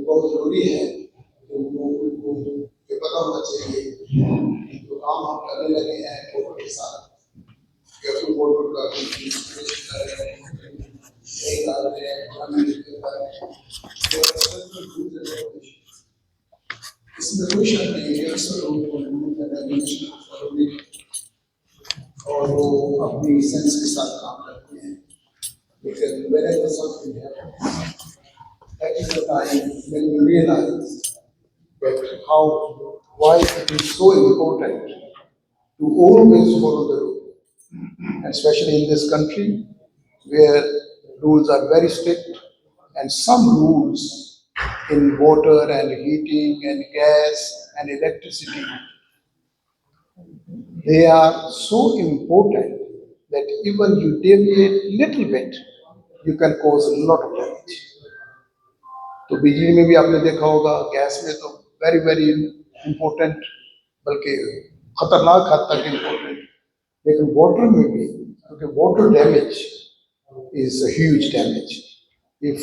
बहुत जरूरी है कि उनको ये पता होना चाहिए कि जो काम हम करने लगे हैं वोटर के साथ, कि वोटर का नहीं डाल रहे हैं, इसमें कोई शक नहीं है। अक्सर लोग और वो अपनी सेंस के साथ काम करते हैं, लेकिन मेरे को समझ नहीं आता that is the time when you realize that how why it is so important to always follow the rule, and especially in this country where rules are very strict, and some rules in water and heating and gas and electricity, they are so important that even you deviate little bit, you can cause a lot of damage. तो बिजली में भी आपने देखा होगा, gas में तो very very important, बल्कि खतरनाक हद तक इम्पोर्टेंट, लेकिन वाटर में भी, क्योंकि water damage is huge damage. If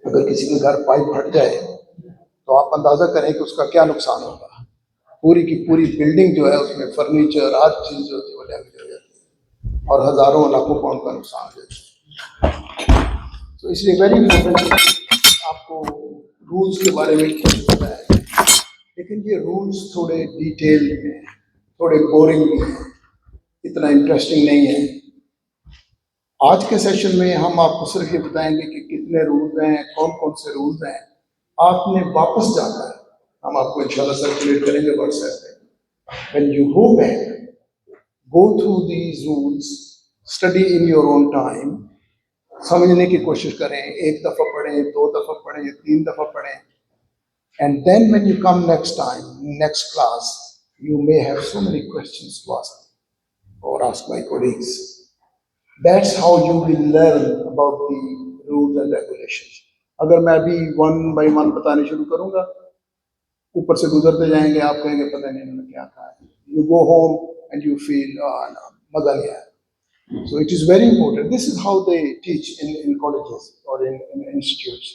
अगर किसी के घर पाइप फट जाए तो आप अंदाजा करें कि उसका क्या नुकसान होगा। पूरी की पूरी बिल्डिंग जो है उसमें फर्नीचर हर चीज जो होती है वो डैमेज हो जाती है और हजारों लाखों पाउंड का नुकसान हो जाता है। तो इसलिए वेरी इंपॉर्टेंट आपको रूल्स के बारे में पता है, लेकिन ये रूल्स थोड़े डिटेल में, थोड़े बोरिंग भी हैं, इतना इंटरेस्टिंग नहीं है। आज के सेशन में हम आपको सिर्फ ये बताएंगे कि कितने रूल्स हैं, कौन कौन से रूल्स हैं। आपने वापस जाना है, हम आपको इंशाल्लाह सर्कुलेट करेंगे व्हाट्सएप पे। When you go back, go through these rules, study in your own time, समझने की कोशिश करें, एक दफा पढ़ें, दो दफा पढ़ें, तीन दफा पढ़ें, and then when you come next time, next class, you may have so many questions to ask or ask my colleagues. That's how you will learn about the rules and regulations. अगर मैं अभी one by one बताने शुरू करूंगा, ऊपर से गुजरते जाएंगे, आप कहेंगे पता नहीं मैंने क्या कहा है। You go home and you feel no, मजा नहीं आया। So it is very important. This is how they teach in colleges or in institutes.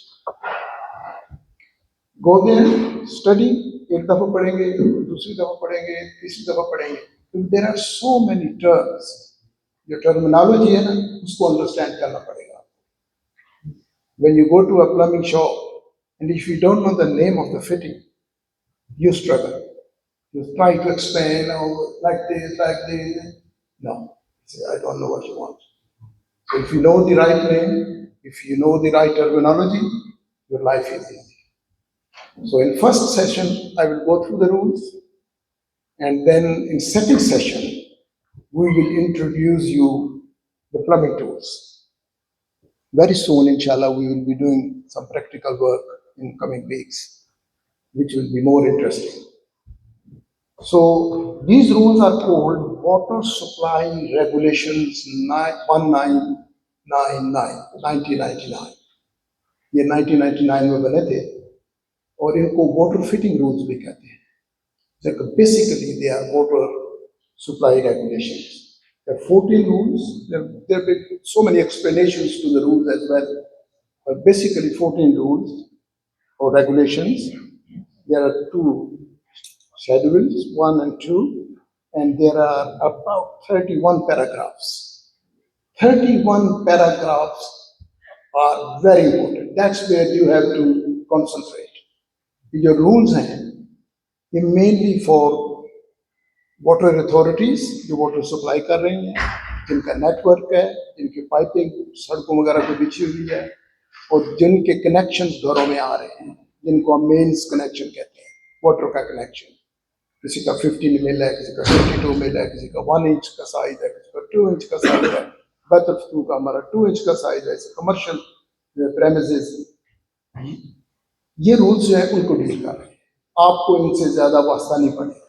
Go there, study, एक दफा पढ़ेंगे, दूसरी दफा पढ़ेंगे, तीसरी दफा पढ़ेंगे। There are so many terms. जो टर्मिनोलॉजी है ना, उसको अंडरस्टैंड करना पड़ेगा। When you go to a plumbing shop and if you don't know the name of the fitting, you struggle. You try to explain, oh, like this, like this. No, say, I don't know what you want. So if you know the right name, if you know the right terminology, your life is easy. So in first session, I will go through the rules, and then in second session, we will introduce you the plumbing tools. Very soon, inshallah, we will be doing some practical work in coming weeks, which will be more interesting. So these rules are called Water Supply Regulations 1999. ये 1999 में बने थे और इनको water fitting rules भी कहते हैं. Basically, they are water supply regulations. There are 14 rules. There have been so many explanations to the rules as well. But basically 14 rules or regulations. There are two schedules, 1 and 2, and there are about 31 paragraphs. 31 paragraphs are very important. That's where you have to concentrate. Your rules are mainly for water authorities जो water supply कर रही हैं, जिनका network है, जिनकी piping सड़कों वगैरह पे बिछी हुई है और जिनके कनेक्शन घरों में आ रहे हैं, जिनको हम मेन्स कनेक्शन कहते हैं, वाटर का कनेक्शन। किसी का 15 मिल है, किसी का 52 मिल है, किसी का 1 इंच का साइज है, किसी का 2 इंच का साइज है। बटरफ टू का हमारा 2 इंच का साइज है। कमर्शियल प्रेमिसेस, ये रूल्स जो है उनको डील कर रहे हैं। आपको इनसे ज्यादा वास्ता नहीं पड़ेगा,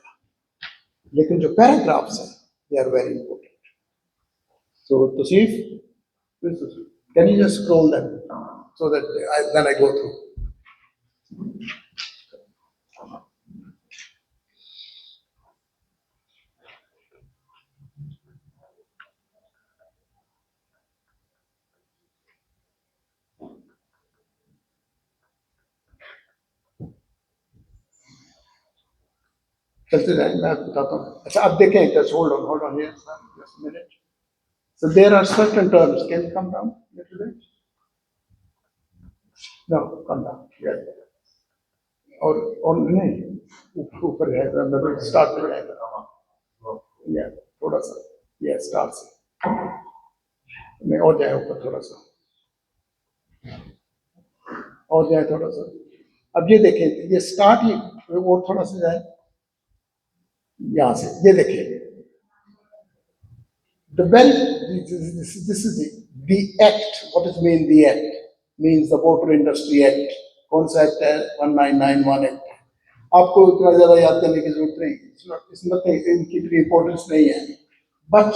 लेकिन जो पैराग्राफ्स हैं they are very important. So Tosif, can you just scroll them so that then I go through. चलते जाएं, मैं आपको बताता हूँ। अच्छा अब देखें, just hold on here sir, just minute. So there are certain terms, can come down little bit, no come down, और नहीं ऊपर है, मतलब स्टार्ट में रहेगा, या थोड़ा सा, या स्टार्ट से नहीं, और जाए ऊपर थोड़ा सा, और जाए थोड़ा सा। अब ये देखें, ये स्टार्ट ही और थोड़ा सा जाए, यहां से ये देखिए, the very this is the act. What does mean the act? Means the Water Industry Act. कौन सा एक्ट है? 1991 एक्ट। आपको इतना ज्यादा याद करने की जरूरत नहीं, it's nothing, इनकी इतनी इंपॉर्टेंस नहीं है, but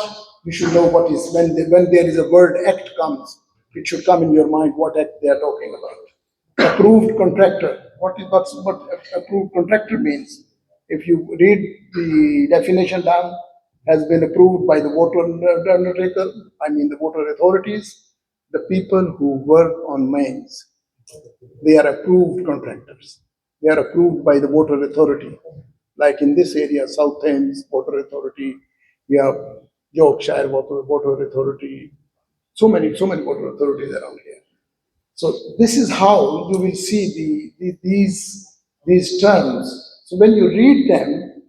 you should know what is when there is a word act comes, it should come in your mind what act they are talking about. Approved contractor. What approved contractor means? If you read the definition down, has been approved by the water undertaker, I mean the water authorities, the people who work on mains. They are approved contractors. They are approved by the water authority. Like in this area, South Thames Water Authority, we have Yorkshire Water Authority, so many water authorities around here. So this is how you will see these terms. So when you read them,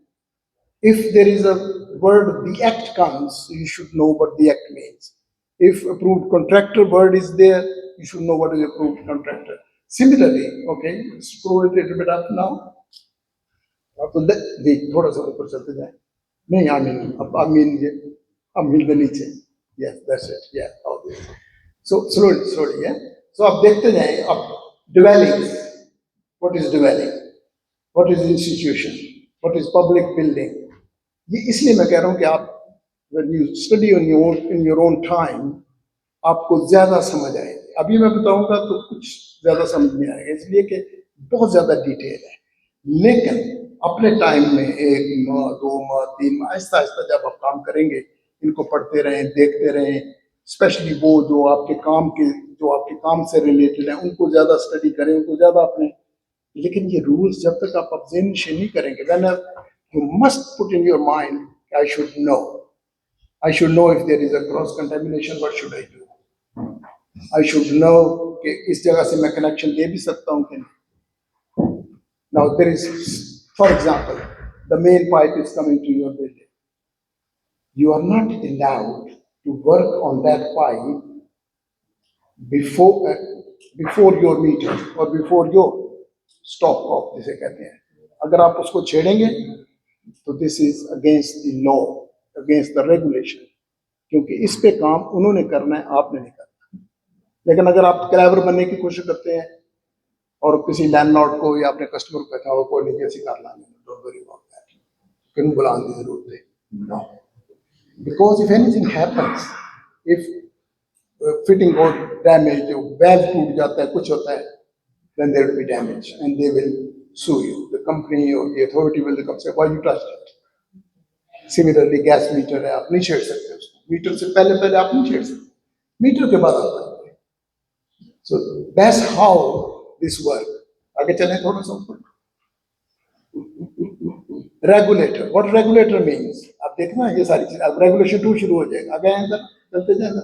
if there is a word, the act comes, you should know what the act means. If approved contractor word is there, you should know what is approved contractor. Similarly, okay, scroll it a little bit up now. तो देख थोड़ा सा ऊपर चलते जाए, नहीं आमीन के नीचे, yes, that's it, yeah, all this. So slowly, yeah. So आप देखते जाएं, अब dwellings, what is dwelling, what is institution, what is public building. ये इसलिए मैं कह रहा हूँ कि आप when you study in your own time, आपको ज्यादा समझ आएगी। अभी मैं बताऊंगा तो कुछ ज्यादा समझ नहीं आएगा, इसलिए कि बहुत ज्यादा डिटेल है, लेकिन अपने टाइम में 1 माह 2 माह 3 माह आहिस्ता आहिस्ता जब आप काम करेंगे, इनको पढ़ते रहें, देखते रहें, स्पेशली वो जो आपके काम से रिलेटेड है, उनको ज्यादा स्टडी करें, उनको ज्यादा अपने, लेकिन ये रूल्स जब तक आप ऑब्जर्वेशन नहीं करेंगे, when you must put in your mind, I should know if there is a cross contamination, what should I do? I should know कि इस जगह से मैं कनेक्शन दे भी सकता हूँ कि नहीं। Now there is, for example, the main pipe is coming to your building. You are not allowed to work on that pipe before your meter or before your stop off जिसे कहते हैं। अगर आप उसको छेड़ेंगे तो this is against the law, against the regulation, क्योंकि इस पे काम उन्होंने करना है, आपने नहीं करना। लेकिन अगर आप क्लेवर बनने की कोशिश करते हैं और किसी लैंडलॉर्ड को या अपने कस्टमर को कहता हो कोई नहीं जैसी कार लाने, डोंट वरी अबाउट दैट, क्यों बुलाने की जरूरत है? No, because if anything happens, if fitting को डैमेज, वेल्व टूट जाता है, कुछ होता है, then there will be damage and they will sue you. The company or the authority will come say, why you touched it? Similarly, gas meter है, आप नहीं छेड़ सकते उसको, मीटर से पहले आप नहीं छेड़ सकते, मीटर के बाद आप। So that's how this work. आगे चलें थोड़ा सा ऊपर। Regulator. What regulator means? आप देखना ये सारी चीज, अब रेगुलेशन 2 शुरू हो जाएगा, आगे आएगा, चलते जाएगा।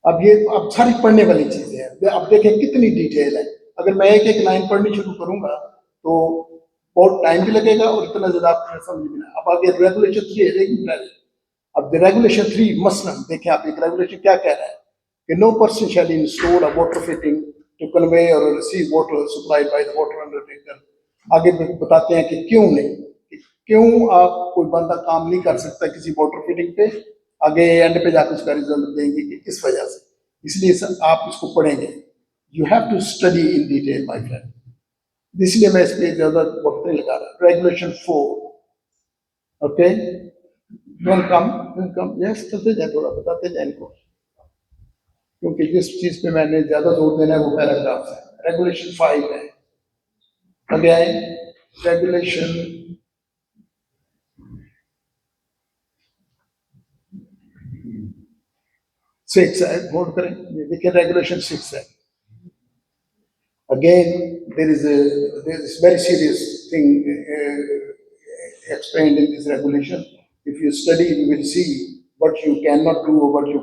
अब सारी पढ़ने वाली चीजें हैं, अब देखें कितनी डिटेल है। अगर मैं एक लाइन पढ़नी शुरू करूंगा तो बहुत टाइम भी लगेगा और इतना ज्यादा आपको समझ में नहीं। अब आगे रेगुलेशन 3 है, अब रेगुलेशन 3 मसलन देखें आप, एक रेगुलेशन क्या कह रहा है कि no person shall install a water fitting to convey or receive water supplied by the water undertaker. आगे बताते हैं कि क्यों नहीं, क्यों आप कोई बंदा काम नहीं कर सकता किसी वाटर फिटिंग पे, आगे एंड पे जाकर उसका रिजल्ट देंगे कि किस वजह से, इसलिए आप इसको पढ़ेंगे। You have to study in detail my friend, इसलिए मैं इस पर ज्यादा वक्त नहीं लगा रहा। रेगुलेशन 4, ओके, कम यस, चलते जाए, थोड़ा बताते जाए इनको, क्योंकि जिस चीज पे मैंने ज्यादा जोर देना है वो पैराग्राफ है। रेगुलेशन 5 है, आगे आए, रेगुलेशन 6 है, नोट करें, ये देखिए रेगुलेशन 6 है। Again, there is very serious thing explained in this regulation. If you study, you will see what you cannot do or what you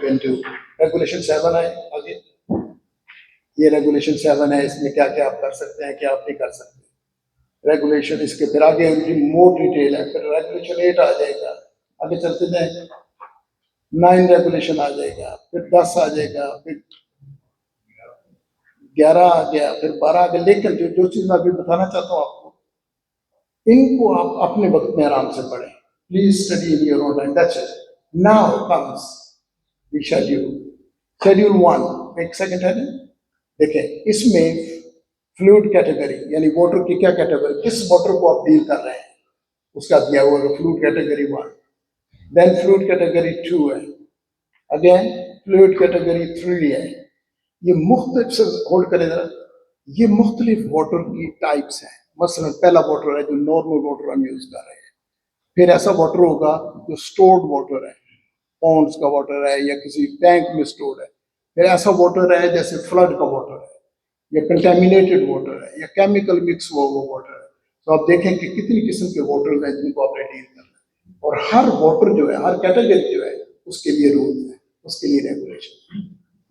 can do. Regulation 7 है आगे, ये रेगुलेशन 7 है, इसमें क्या क्या आप कर सकते हैं, क्या आप नहीं कर सकते। रेगुलेशन इसके फिर आगे उनकी मोर डिटेल है, फिर रेगुलेशन 8 आ जाएगा, आगे चलते जाए 9 रेगुलेशन आ जाएगा, फिर 10 आ जाएगा, फिर 11 आ गया, फिर 12 आ गया। लेकिन जो चीज मैं अभी बताना चाहता हूँ आपको, इनको आप अपने वक्त में आराम से पढ़ें। Please study in your own time, that's it. Now comes the schedule 1। एक सेकंड है, देखें इसमें फ्लूइड कैटेगरी यानी वाटर की क्या कैटेगरी, किस वाटर को आप डील कर रहे हैं उसका दिया हुआ है। Fluid category 1, then fluid category 2 है, अगेन फ्लूइड कैटेगरी 3 है। ये मुख्तलिफ से होल्ड करें जरा, ये मुख्तलिफ वाटर की टाइप्स हैं। मसलन पहला वाटर है जो नॉर्मल वाटर हम यूज कर रहे हैं, फिर ऐसा वाटर होगा जो स्टोर्ड वाटर है, पॉन्ड्स का वाटर है या किसी टैंक में स्टोर्ड है, फिर ऐसा वाटर है जैसे फ्लड का वाटर है या कंटेमिनेटेड वाटर है या केमिकल मिक्स हुआ हुआ वाटर है। तो आप देखें कि कितनी किस्म के वाटर हैं जिनको आपने डील करना है, और हर वाटर जो है, हर कैटेगरी जो है, उसके लिए रूल्स है, उसके लिए रेगुलेशन।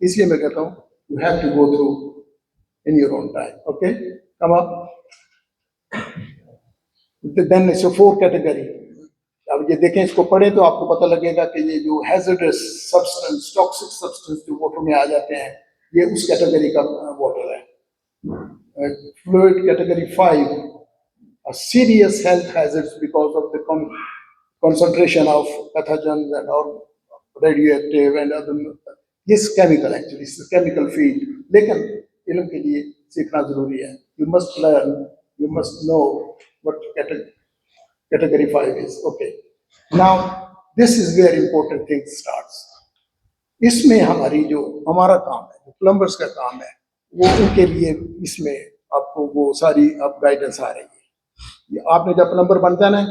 इसलिए मैं कहता हूँ you have to go through in your own time. Okay, come up. Then it's a 4 category. अब ये देखें, इसको पढ़ें तो आपको पता लगेगा कि ये जो hazardous substance, toxic substance जो वाटर में आ जाते हैं, ये उस कैटेगरी का वाटर है। Fluid category 5, a serious health hazards because of the concentration of pathogens and or radioactive and other, this chemical actually, it's a chemical field, लेकिन इल्म के लिए सीखना जरूरी है। You must learn, you must know what category 5 is. Okay, now this is where important thing starts. इसमें हमारा काम है, जो प्लम्बर्स का काम है, वो उनके लिए इसमें आपको वो सारी अब गाइडेंस आ रही है। आपने जब प्लम्बर बन जाना है,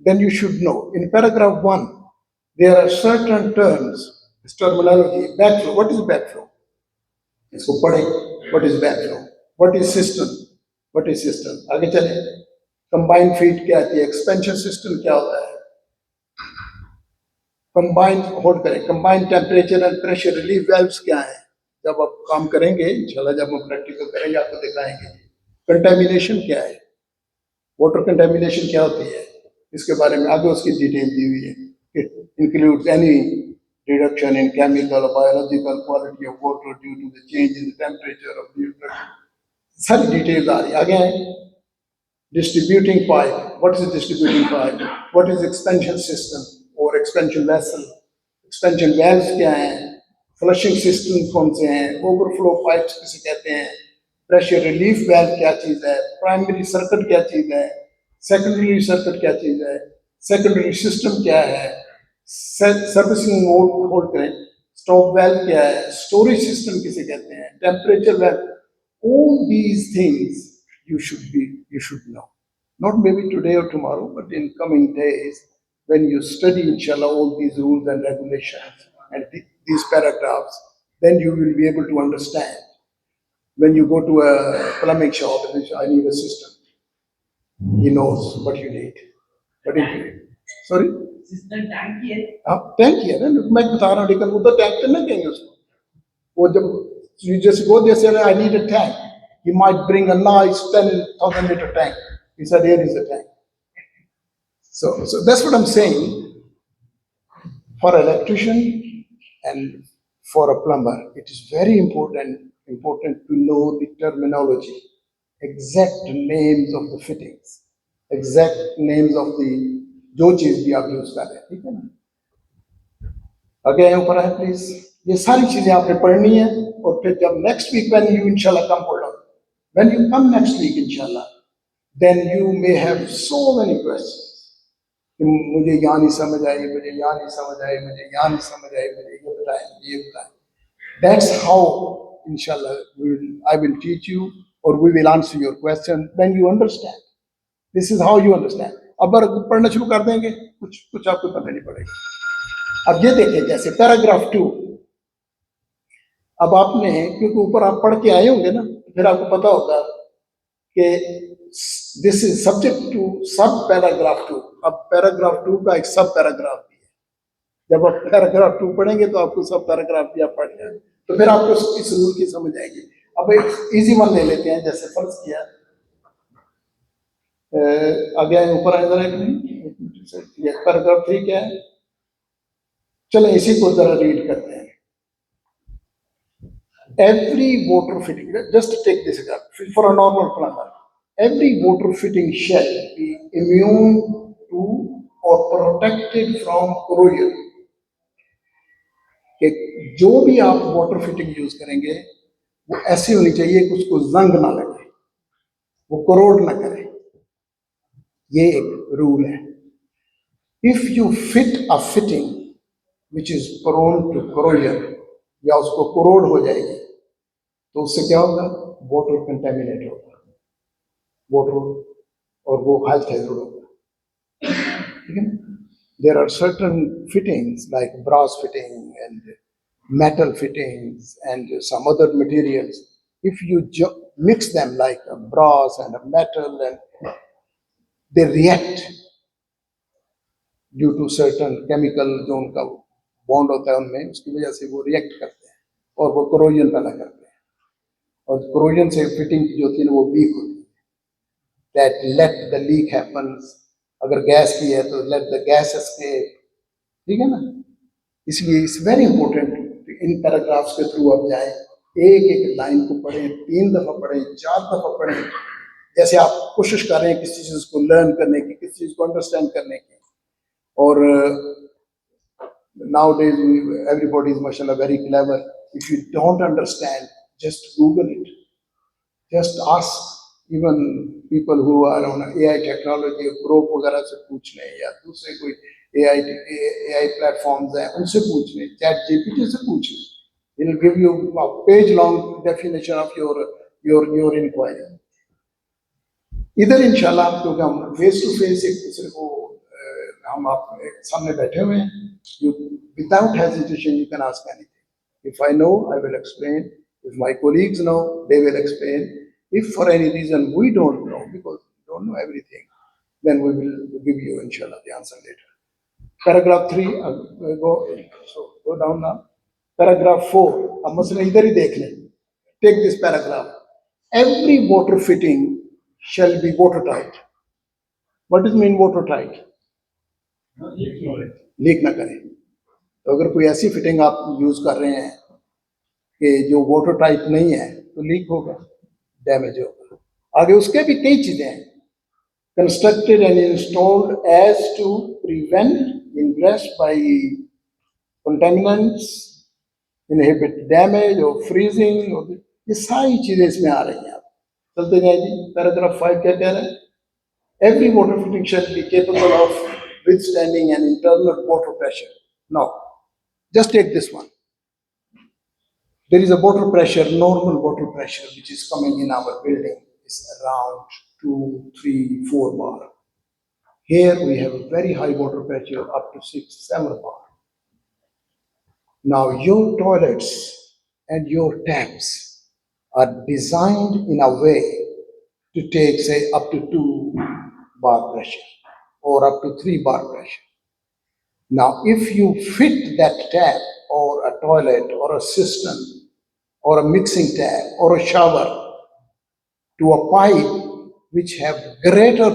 then you should know in paragraph 1 there are certain terms, terminology. Backflow, what is backflow? इसको पढ़ें, what is backflow, what is system, what is system। आगे चले, कंबाइंड फीड क्या आती है, एक्सपेंशन सिस्टम क्या होता है, कंबाइंड होल्ड करें, combined temperature and pressure relief valves क्या है। जब आप काम करेंगे इंशाल्लाह, जब हम प्रैक्टिकल करेंगे आपको दिखाएंगे। कंटेमिनेशन क्या है, वाटर कंटेमिनेशन क्या होती है, इसके बारे में आगे उसकी डिटेल दी हुई है। It includes any reduction in chemical or biological quality of water due to the change in the temperature of the water. सारी डिटेल्स आ रही है। आगे distributing pipe, what is a distributing pipe, what is expansion system or expansion vessel, expansion valves क्या हैं, flushing system कौन से हैं, overflow pipes किसे कहते हैं, pressure relief valve क्या चीज़ है, primary circuit क्या चीज़ है, secondary circuit क्या चीज़ है, secondary system क्या है, सर्विसिंग मोड होल्ड करें, स्टॉप वेल्व क्या है, स्टोरेज सिस्टम किसे कहते हैं, temperature valve, all these things you should know, not maybe today or tomorrow but in coming days when you study inshallah all these rules and regulations and these paragraphs, then you will be able to understand. When you go to a plumbing shop and say I need a system, he knows what you need, but if sorry tank ही है ना, मैं बता रहा हूँ, लेकिन उधर tank तो नहीं देंगे उसको। वो जब जैसे go there say I need a tank, he might bring a nice 10,000 liter tank, he said here is a tank. So that's what I'm saying. For an electrician and for a plumber, it is very important to know the terminology, exact names of the fittings, exact names of the जो चीज भी आप use कर रहे हैं, ठीक है ना। आगे ऊपर है प्लीज, ये सारी चीजें आपने पढ़नी है। और फिर जब नेक्स्ट वीक व्हेन यू इंशाल्लाह come hold on, when you come next week इंशाल्लाह, then you may have so many questions, मुझे यहाँ नहीं समझ आई, मुझे यहाँ नहीं समझ आई, मुझे यहाँ नहीं समझ आई, मुझे ये बताएं, ये बताएं। दैट्स हाउ इंशाल्लाह I will teach you or we will answer your question when you understand. This is how you understand. अब पढ़ना शुरू कर देंगे, कुछ आपको पता नहीं पड़ेगा। अब ये देखिए, जैसे पैराग्राफ 2, अब आपने क्योंकि ऊपर आप पढ़ के आए होंगे ना, फिर आपको पता होगा कि दिस इज सब्जेक्ट टू सब पैराग्राफ 2। अब पैराग्राफ 2 का एक सब पैराग्राफ भी है। जब आप पैराग्राफ 2 पढ़ेंगे तो आपको सब पैराग्राफ भी आप पढ़ जाए, तो फिर आपको इस रूल की समझ आएगी। अब एक इजी वन ले लेते हैं, जैसे फर्ज किया आगे आए ऊपर आए जरा, ये पैराग्राफ 3 क्या है, चलो इसी को जरा रीड करते हैं। Every water fitting, just take this example, for a normal plumber, every water fitting shall be immune to or protected from corrosion। कि जो भी आप वाटर फिटिंग यूज करेंगे वो ऐसी होनी चाहिए कि उसको जंग ना लगे, वो करोड ना करे। ये एक रूल है। If you fit a fitting which is prone to corrosion, या उसको करोड हो जाएगी, तो उससे क्या होगा, वाटर कंटेमिनेट होगा, वाटर और वो हेल्थ हैजर्ड होगा। ठीक है। There are certain fittings like brass fitting and metal fittings and some other materials. If you mix them like a brass and a metal, and they react due to certain chemical जो उनका bond होता है उनमें, उसकी वजह से वो react करते हैं और वो corrosion पैदा करते हैं, और corrosion से फिटिंग जो होती है ना वो वीक होती है। That let the leak happens, अगर गैस की है तो let the gas escape, ठीक है ना। इसलिए it's very important in paragraphs के थ्रू आप जाएं, एक एक लाइन को पढ़ें, 3 दफा पढ़ें, 4 दफा पढ़ें, जैसे आप कोशिश कर रहे हैं किसी चीज को लर्न करने की, किसी चीज को अंडरस्टैंड करने की। और nowadays everybody is mashallah very clever. If you don't understand, just Google it, just ask even people who are on AI technology, Grok वगैरह से पूछ लें, या दूसरे कोई AI प्लेटफॉर्म्स हैं उनसे पूछ लें, चैट जीपीटी से पूछ लें, it will give you a page long definition of your inquiry. इधर इंशाल्लाह आप, क्योंकि हम फेस टू फेस एक दूसरे को हम आप सामने बैठे हुए हैं, you without hesitation you can ask anything. If I know, I will explain. If my colleagues know, they will explain. If for any reason we don't know, because we don't know everything, then we will give you inshallah the answer later. Paragraph 3, go down now. Paragraph 4, अब मसला इधर ही देख लें। Take this paragraph. Every water fitting shall be watertight. What does mean watertight? Leak ना करें। तो अगर कोई ऐसी फिटिंग आप यूज कर रहे हैं कि जो वाटर टाइट नहीं है, तो लीक होगा, डैमेज होगा। आगे उसके भी कई चीजें हैं। Constructed and installed as to prevent ingress by contaminants, inhibit damage or freezing, ये सारी चीजें इसमें आ रही हैं। आप चलते जाए जी। पैराग्राफ 5 क्या कह रहा है? Every water fitting shall be capable of withstanding an internal water pressure. Now, just take this one. There is a water pressure, normal water pressure, which is coming in our building is around 2, 3, 4 bar. Here we have a very high water pressure up to 6, 7 bar. Now your toilets and your taps are designed in a way to take, say, up to 2 bar pressure or up to 3 bar pressure. Now if you fit that tap or a toilet or a cistern or a mixing tap or a shower to a pipe which have greater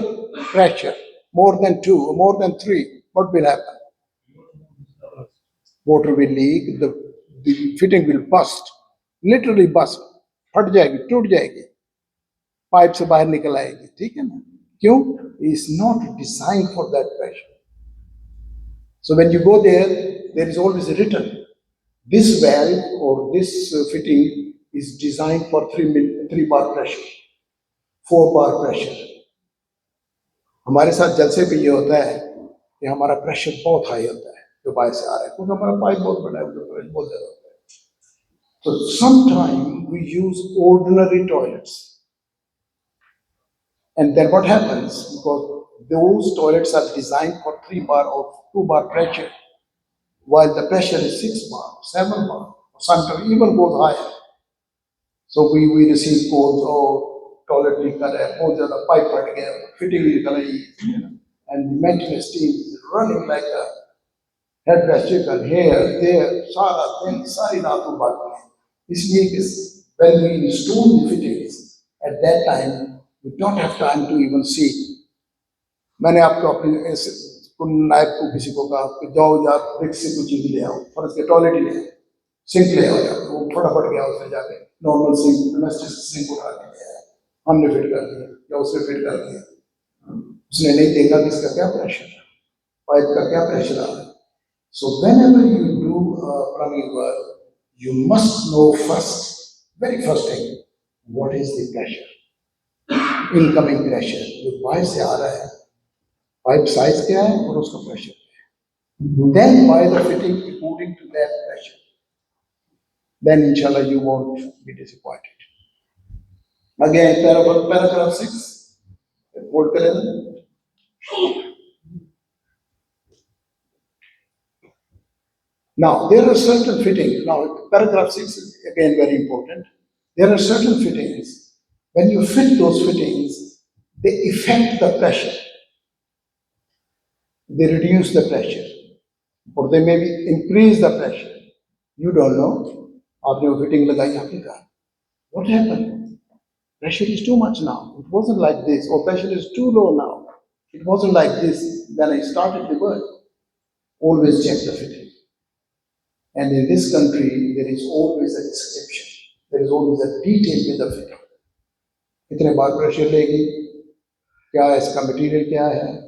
pressure, more than 2 or more than 3, what will happen? Water will leak, the fitting will bust, literally bust, फट जाएगी, टूट जाएगी, pipe से बाहर निकल आएगी। ठीक है ना? क्यों? It's not designed for that pressure. So when you go there, there is always written, this valve or this fitting is designed for 3 bar pressure, 4 bar pressure. हमारे साथ जलसे पे ये होता है कि हमारा प्रेशर बहुत हाई होता है जो बाहर से आ रहा है, क्योंकि हमारा पाइप बहुत बड़ा है, प्रेशर बहुत ज्यादा होता है। So sometimes we use ordinary toilets, and then what happens, because those toilets are designed for 3 bar or 2 bar pressure, while the pressure is 6 bar, 7 bar, sometimes even goes higher. So we receive calls, oh, toilet leak कर रहा है, बहुत ज़्यादा pipe फट गया, fitting निकल रही है, and the maintenance team is running like a headless chicken here, there, सारा दिन सारी रात को बात है. इसलिए कि when we install the fittings, at that time we don't have time to even see. मैंने आपको अपने नायब को किसी को कहा कि जाओ जा फ्रिज से कुछ चीज ले आओ, फर्ज के टॉयलेट ही ले आओ, सिंक ले आओ, वो फटाफट गया उसने जाके नॉर्मल सिंक डोमेस्टिक सिंक उठा के ले आया, हमने फिट कर दिया या उसने फिट कर दिया. उसने नहीं देखा कि इसका क्या प्रेशर है, पाइप का क्या प्रेशर आ रहा है. सो whenever you do plumbing work, you must know first, very first thing, what is the pressure, incoming pressure जो पाइप से आ रहा है, पाइप साइज क्या है और उसका प्रेशर क्या है. Then buy the fitting according to that pressure. Then inshallah you won't be disappointed. Again, paragraph 6. Quote करें. Now there are certain fittings. Now paragraph 6 is again very important. There are certain fittings. When you fit those fittings, they affect the pressure. They reduce the pressure, or they maybe increase the pressure. You don't know. आपने वो fitting लगाई, आपने कहा, what happened? Pressure is too much now. It wasn't like this. Or pressure is too low now. It wasn't like this when I started the work. Always check the fitting. And in this country, there is always a description. There is always a detail with the fitting. कितने बार pressure लेगी, क्या इसका material क्या है,